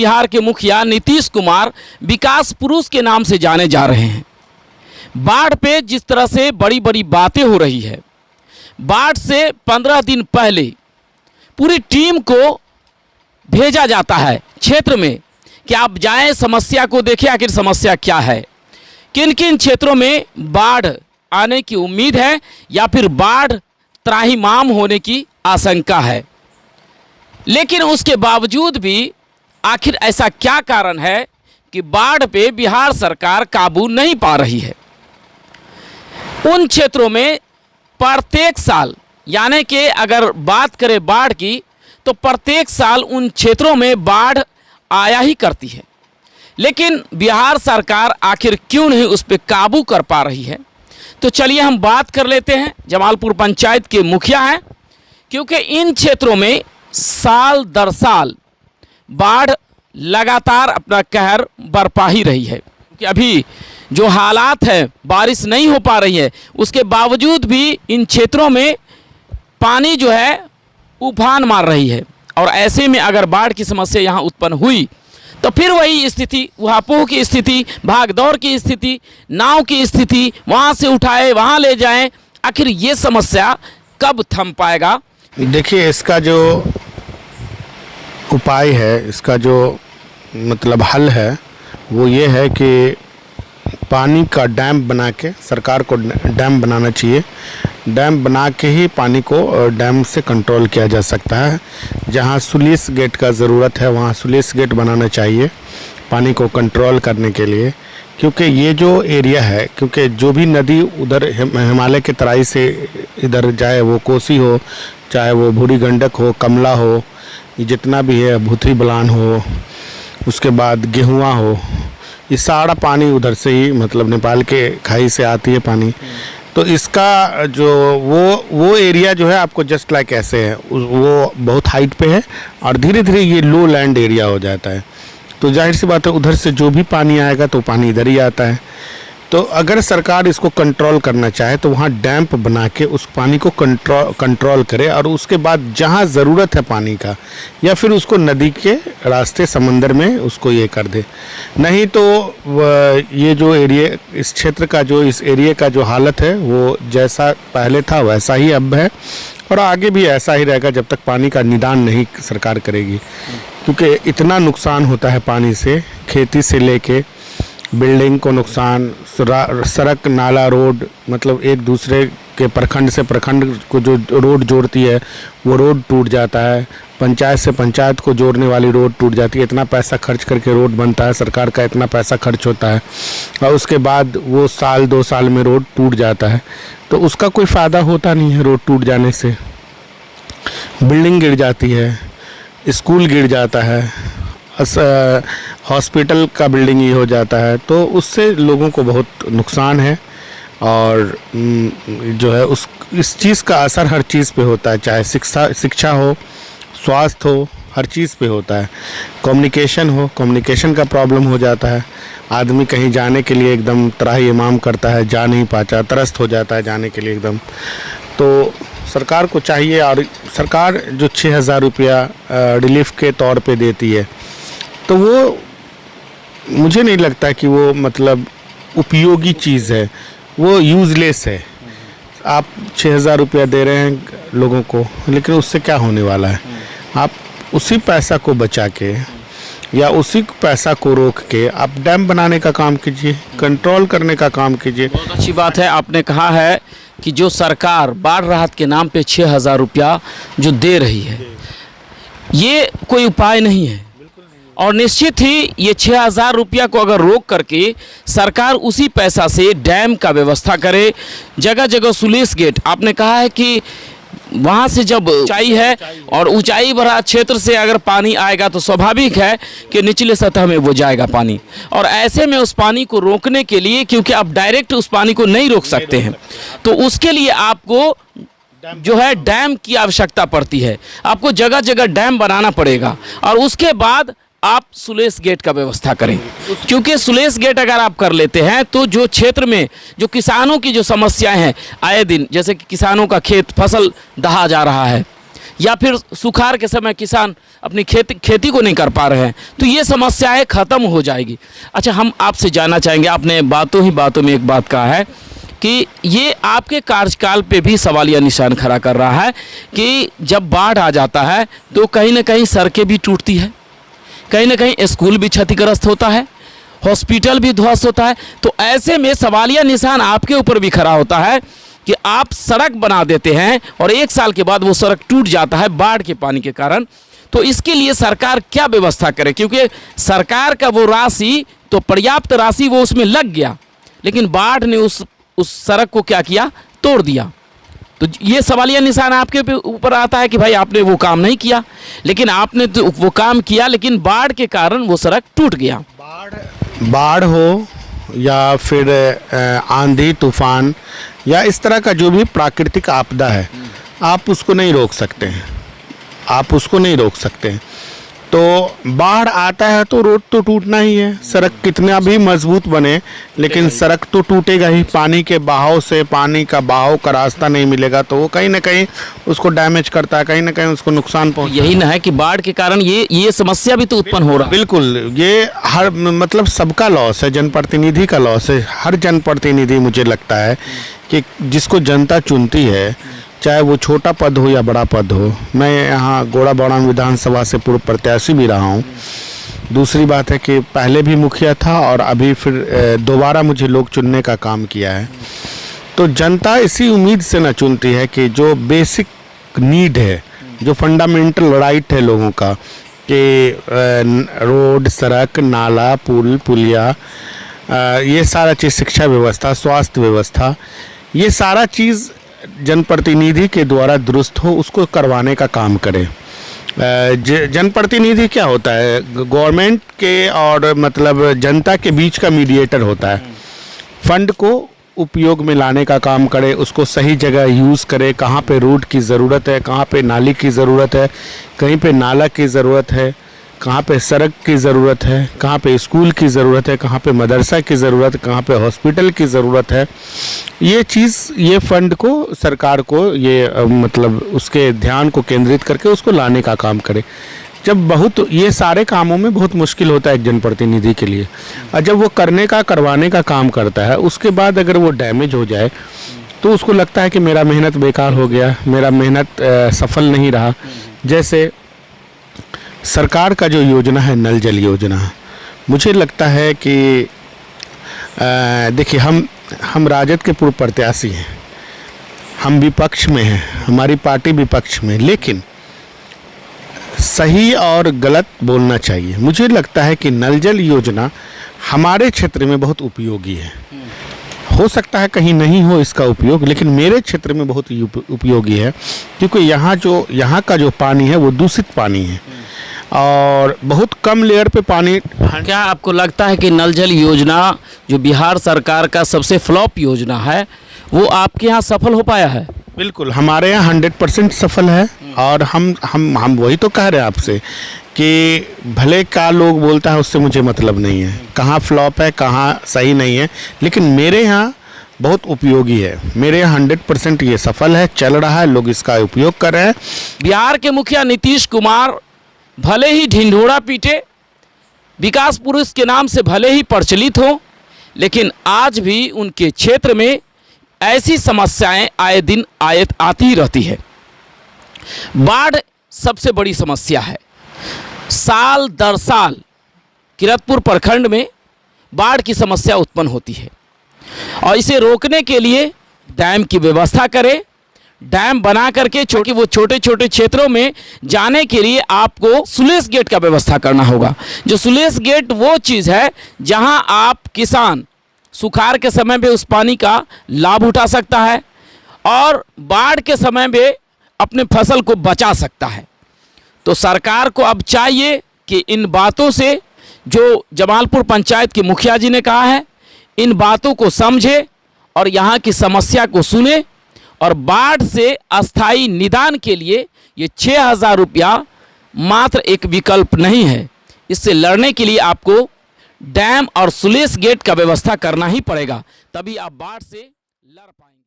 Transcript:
बिहार के मुखिया नीतीश कुमार विकास पुरुष के नाम से जाने जा रहे हैं। बाढ़ पे जिस तरह से बड़ी बड़ी बातें हो रही है, बाढ़ से 15 दिन पहले पूरी टीम को भेजा जाता है क्षेत्र में कि आप जाएं, समस्या को देखें, आखिर समस्या क्या है, किन किन क्षेत्रों में बाढ़ आने की उम्मीद है या फिर बाढ़ त्राहिमाम होने की आशंका है। लेकिन उसके बावजूद भी आखिर ऐसा क्या कारण है कि बाढ़ पे बिहार सरकार काबू नहीं पा रही है। उन क्षेत्रों में प्रत्येक साल, यानी कि अगर बात करें बाढ़ की, तो प्रत्येक साल उन क्षेत्रों में बाढ़ आया ही करती है। लेकिन बिहार सरकार आखिर क्यों नहीं उस पर काबू कर पा रही है। तो चलिए हम बात कर लेते हैं, जमालपुर पंचायत के मुखिया हैं, क्योंकि इन क्षेत्रों में साल दर साल बाढ़ लगातार अपना कहर बरपा ही रही है। क्योंकि अभी जो हालात है, बारिश नहीं हो पा रही है, उसके बावजूद भी इन क्षेत्रों में पानी जो है उफान मार रही है। और ऐसे में अगर बाढ़ की समस्या यहाँ उत्पन्न हुई तो फिर वही स्थिति, उहापोह की स्थिति, भागदौड़ की स्थिति, नाव की स्थिति, वहाँ से उठाए वहाँ ले जाएं, आखिर ये समस्या कब थम पाएगा। देखिए, इसका जो उपाय है, इसका जो मतलब हल है, वो ये है कि पानी का डैम बना के, सरकार को डैम बनाना चाहिए। डैम बना के ही पानी को डैम से कंट्रोल किया जा सकता है। जहाँ स्लूइस गेट का ज़रूरत है वहाँ स्लूइस गेट बनाना चाहिए पानी को कंट्रोल करने के लिए। क्योंकि ये जो एरिया है, क्योंकि जो भी नदी उधर हिमालय के तराई से इधर जाए, वो कोसी हो, चाहे वो बूढ़ी गंडक हो, कमला हो, जितना भी है, भूतरी बलान हो, उसके बाद गेहुआ हो, ये सारा पानी उधर से ही, मतलब नेपाल के खाई से आती है पानी। तो इसका जो वो एरिया जो है आपको जस्ट लाइक ऐसे है, वो बहुत हाइट पे है और धीरे धीरे ये लो लैंड एरिया हो जाता है। तो जाहिर सी बात है, उधर से जो भी पानी आएगा तो पानी इधर ही आता है। तो अगर सरकार इसको कंट्रोल करना चाहे तो वहाँ डैम्प बना के उस पानी को कंट्रोल करे और उसके बाद जहाँ ज़रूरत है पानी का, या फिर उसको नदी के रास्ते समंदर में उसको ये कर दे। नहीं तो ये जो एरिया, इस क्षेत्र का जो, इस एरिया का जो हालत है, वो जैसा पहले था वैसा ही अब है और आगे भी ऐसा ही रहेगा जब तक पानी का निदान नहीं सरकार करेगी। क्योंकि इतना नुकसान होता है पानी से, खेती से लेके बिल्डिंग को नुकसान, सड़क नाला रोड, मतलब एक दूसरे के प्रखंड से प्रखंड को जो रोड जोड़ती है वो रोड टूट जाता है, पंचायत से पंचायत को जोड़ने वाली रोड टूट जाती है। इतना पैसा खर्च करके रोड बनता है, सरकार का इतना पैसा खर्च होता है और उसके बाद वो साल 2 साल में रोड टूट जाता है। तो उसका कोई फ़ायदा होता नहीं है। रोड टूट जाने से बिल्डिंग गिर जाती है, स्कूल गिर जाता है, हॉस्पिटल का बिल्डिंग ही हो जाता है। तो उससे लोगों को बहुत नुकसान है और जो है इस चीज़ का असर हर चीज़ पे होता है, चाहे शिक्षा हो, स्वास्थ्य हो, हर चीज़ पे होता है। कम्युनिकेशन हो, कम्युनिकेशन का प्रॉब्लम हो जाता है। आदमी कहीं जाने के लिए एकदम त्राहिमाम करता है, जा नहीं पाता, त्रस्त हो जाता है जाने के लिए एकदम। तो सरकार को चाहिए, और सरकार जो 6,000 रुपया रिलीफ के तौर पे देती है, तो वो मुझे नहीं लगता कि वो मतलब उपयोगी चीज़ है, वो यूज़लेस है। आप 6,000 रुपया दे रहे हैं लोगों को, लेकिन उससे क्या होने वाला है। आप उसी पैसा को बचा के या उसी पैसा को रोक के आप डैम बनाने का काम कीजिए, कंट्रोल करने का काम कीजिए। बहुत अच्छी बात है, आपने कहा है कि जो सरकार बाढ़ राहत के नाम पे 6,000 रुपया जो दे रही है, ये कोई उपाय नहीं है। और निश्चित ही ये 6,000 रुपया को अगर रोक करके सरकार उसी पैसा से डैम का व्यवस्था करे, जगह जगह स्लूइस गेट, आपने कहा है कि वहाँ से जब ऊंचाई है और ऊंचाई भरा क्षेत्र से अगर पानी आएगा तो स्वाभाविक है कि निचले सतह में वो जाएगा पानी। और ऐसे में उस पानी को रोकने के लिए, क्योंकि आप डायरेक्ट उस पानी को नहीं रोक सकते हैं, तो उसके लिए आपको जो है डैम की आवश्यकता पड़ती है। आपको जगह जगह डैम बनाना पड़ेगा और उसके बाद आप स्लूइस गेट का व्यवस्था करें। क्योंकि स्लूइस गेट अगर आप कर लेते हैं तो जो क्षेत्र में जो किसानों की जो समस्याएं हैं आए दिन, जैसे कि किसानों का खेत फसल दहा जा रहा है, या फिर सुखाड़ के समय किसान अपनी खेती को नहीं कर पा रहे हैं, तो ये समस्याएं खत्म हो जाएगी। अच्छा, हम आपसे जानना चाहेंगे, आपने बातों ही बातों में एक बात कहा है कि ये आपके कार्यकाल पे भी सवालिया निशान खड़ा कर रहा है कि जब बाढ़ आ जाता है तो कहीं ना कहीं सड़कें भी टूटती है, कहीं ना कहीं स्कूल भी क्षतिग्रस्त होता है, हॉस्पिटल भी ध्वस्त होता है। तो ऐसे में सवालिया निशान आपके ऊपर भी खड़ा होता है कि आप सड़क बना देते हैं और 1 साल के बाद वो सड़क टूट जाता है बाढ़ के पानी के कारण। तो इसके लिए सरकार क्या व्यवस्था करे, क्योंकि सरकार का वो राशि तो पर्याप्त राशि वो उसमें लग गया, लेकिन बाढ़ ने उस सड़क को क्या किया, तोड़ दिया। तो ये सवालिया निशान आपके ऊपर आता है कि भाई आपने वो काम नहीं किया, लेकिन आपने तो वो काम किया, लेकिन बाढ़ के कारण वो सड़क टूट गया। बाढ़ हो या फिर आंधी तूफान या इस तरह का जो भी प्राकृतिक आपदा है, आप उसको नहीं रोक सकते हैं, आप उसको नहीं रोक सकते हैं। तो बाढ़ आता है तो रोड तो टूटना ही है, सड़क कितना भी मजबूत बने लेकिन सड़क तो टूटेगा ही। पानी के बहाव से, पानी का बहाव का रास्ता नहीं मिलेगा तो वो कहीं ना कहीं उसको डैमेज करता है, कहीं ना कहीं उसको नुकसान पहुंचता है। यही ना है कि बाढ़ के कारण ये समस्या भी तो उत्पन्न हो रहा है। बिल्कुल, ये हर मतलब सबका लॉस है, जनप्रतिनिधि का लॉस है। हर जनप्रतिनिधि, मुझे लगता है कि जिसको जनता चुनती है, चाहे वो छोटा पद हो या बड़ा पद हो। मैं यहाँ गोड़ाबाड़ान विधानसभा से पूर्व प्रत्याशी भी रहा हूँ। दूसरी बात है कि पहले भी मुखिया था और अभी फिर दोबारा मुझे लोग चुनने का काम किया है। तो जनता इसी उम्मीद से ना चुनती है कि जो बेसिक नीड है, जो फंडामेंटल राइट है लोगों का, कि रोड, सड़क, नाला, पुल, पुलिया, ये सारा चीज़, शिक्षा व्यवस्था, स्वास्थ्य व्यवस्था, ये सारा चीज़ जनप्रतिनिधि के द्वारा दुरुस्त हो, उसको करवाने का काम करे। जनप्रतिनिधि क्या होता है, गवर्नमेंट के और मतलब जनता के बीच का मीडिएटर होता है। फंड को उपयोग में लाने का काम करे, उसको सही जगह यूज़ करे। कहाँ पे रोड की ज़रूरत है, कहाँ पे नाली की ज़रूरत है, कहीं पे नाला की ज़रूरत है, कहाँ पे सड़क की ज़रूरत है, कहाँ पे स्कूल की ज़रूरत है, कहाँ पे मदरसा की ज़रूरत है, कहाँ पे हॉस्पिटल की ज़रूरत है। ये चीज़, ये फंड को सरकार को ये मतलब उसके ध्यान को केंद्रित करके उसको लाने का काम करे। जब बहुत ये सारे कामों में बहुत मुश्किल होता है एक जनप्रतिनिधि के लिए, और जब वो करवाने का काम करता है, उसके बाद अगर वो डैमेज हो जाए तो उसको लगता है कि मेरा मेहनत बेकार हो गया, मेरा मेहनत सफल नहीं रहा। जैसे सरकार का जो योजना है, नल जल योजना, मुझे लगता है कि देखिए, हम राजद के पूर्व प्रत्याशी हैं, हम विपक्ष में हैं, हमारी पार्टी विपक्ष में, लेकिन सही और गलत बोलना चाहिए। मुझे लगता है कि नल जल योजना हमारे क्षेत्र में बहुत उपयोगी है। हो सकता है कहीं नहीं हो इसका उपयोग, लेकिन मेरे क्षेत्र में बहुत उपयोगी है, क्योंकि यहाँ का जो पानी है वो दूषित पानी है और बहुत कम लेयर पे पानी। क्या आपको लगता है कि नल जल योजना जो बिहार सरकार का सबसे फ्लॉप योजना है, वो आपके यहाँ सफल हो पाया है? बिल्कुल, हमारे यहाँ 100% सफल है। और हम वही तो कह रहे हैं आपसे कि भले का लोग बोलता है, उससे मुझे मतलब नहीं है, कहाँ फ्लॉप है, कहाँ सही नहीं है, लेकिन मेरे यहाँ बहुत उपयोगी है। मेरे यहाँ 100% ये सफल है, चल रहा है, लोग इसका उपयोग कर रहे हैं। बिहार के मुखिया नीतीश कुमार भले ही ढिंढोरा पीटे, विकास पुरुष के नाम से भले ही प्रचलित हो, लेकिन आज भी उनके क्षेत्र में ऐसी समस्याएं आए दिन आती ही रहती है। बाढ़ सबसे बड़ी समस्या है। साल दर साल किरतपुर प्रखंड में बाढ़ की समस्या उत्पन्न होती है और इसे रोकने के लिए डैम की व्यवस्था करें। डैम बना करके वो छोटे छोटे क्षेत्रों में जाने के लिए आपको स्लूइस गेट का व्यवस्था करना होगा। जो स्लूइस गेट वो चीज़ है जहां आप किसान सुखाड़ के समय में उस पानी का लाभ उठा सकता है और बाढ़ के समय में अपने फसल को बचा सकता है। तो सरकार को अब चाहिए कि इन बातों से, जो जमालपुर पंचायत के मुखिया जी ने कहा है, इन बातों को समझे और यहाँ की समस्या को सुने और बाढ़ से अस्थाई निदान के लिए ये 6,000 रुपया मात्र एक विकल्प नहीं है। इससे लड़ने के लिए आपको डैम और स्लूइस गेट का व्यवस्था करना ही पड़ेगा, तभी आप बाढ़ से लड़ पाएंगे।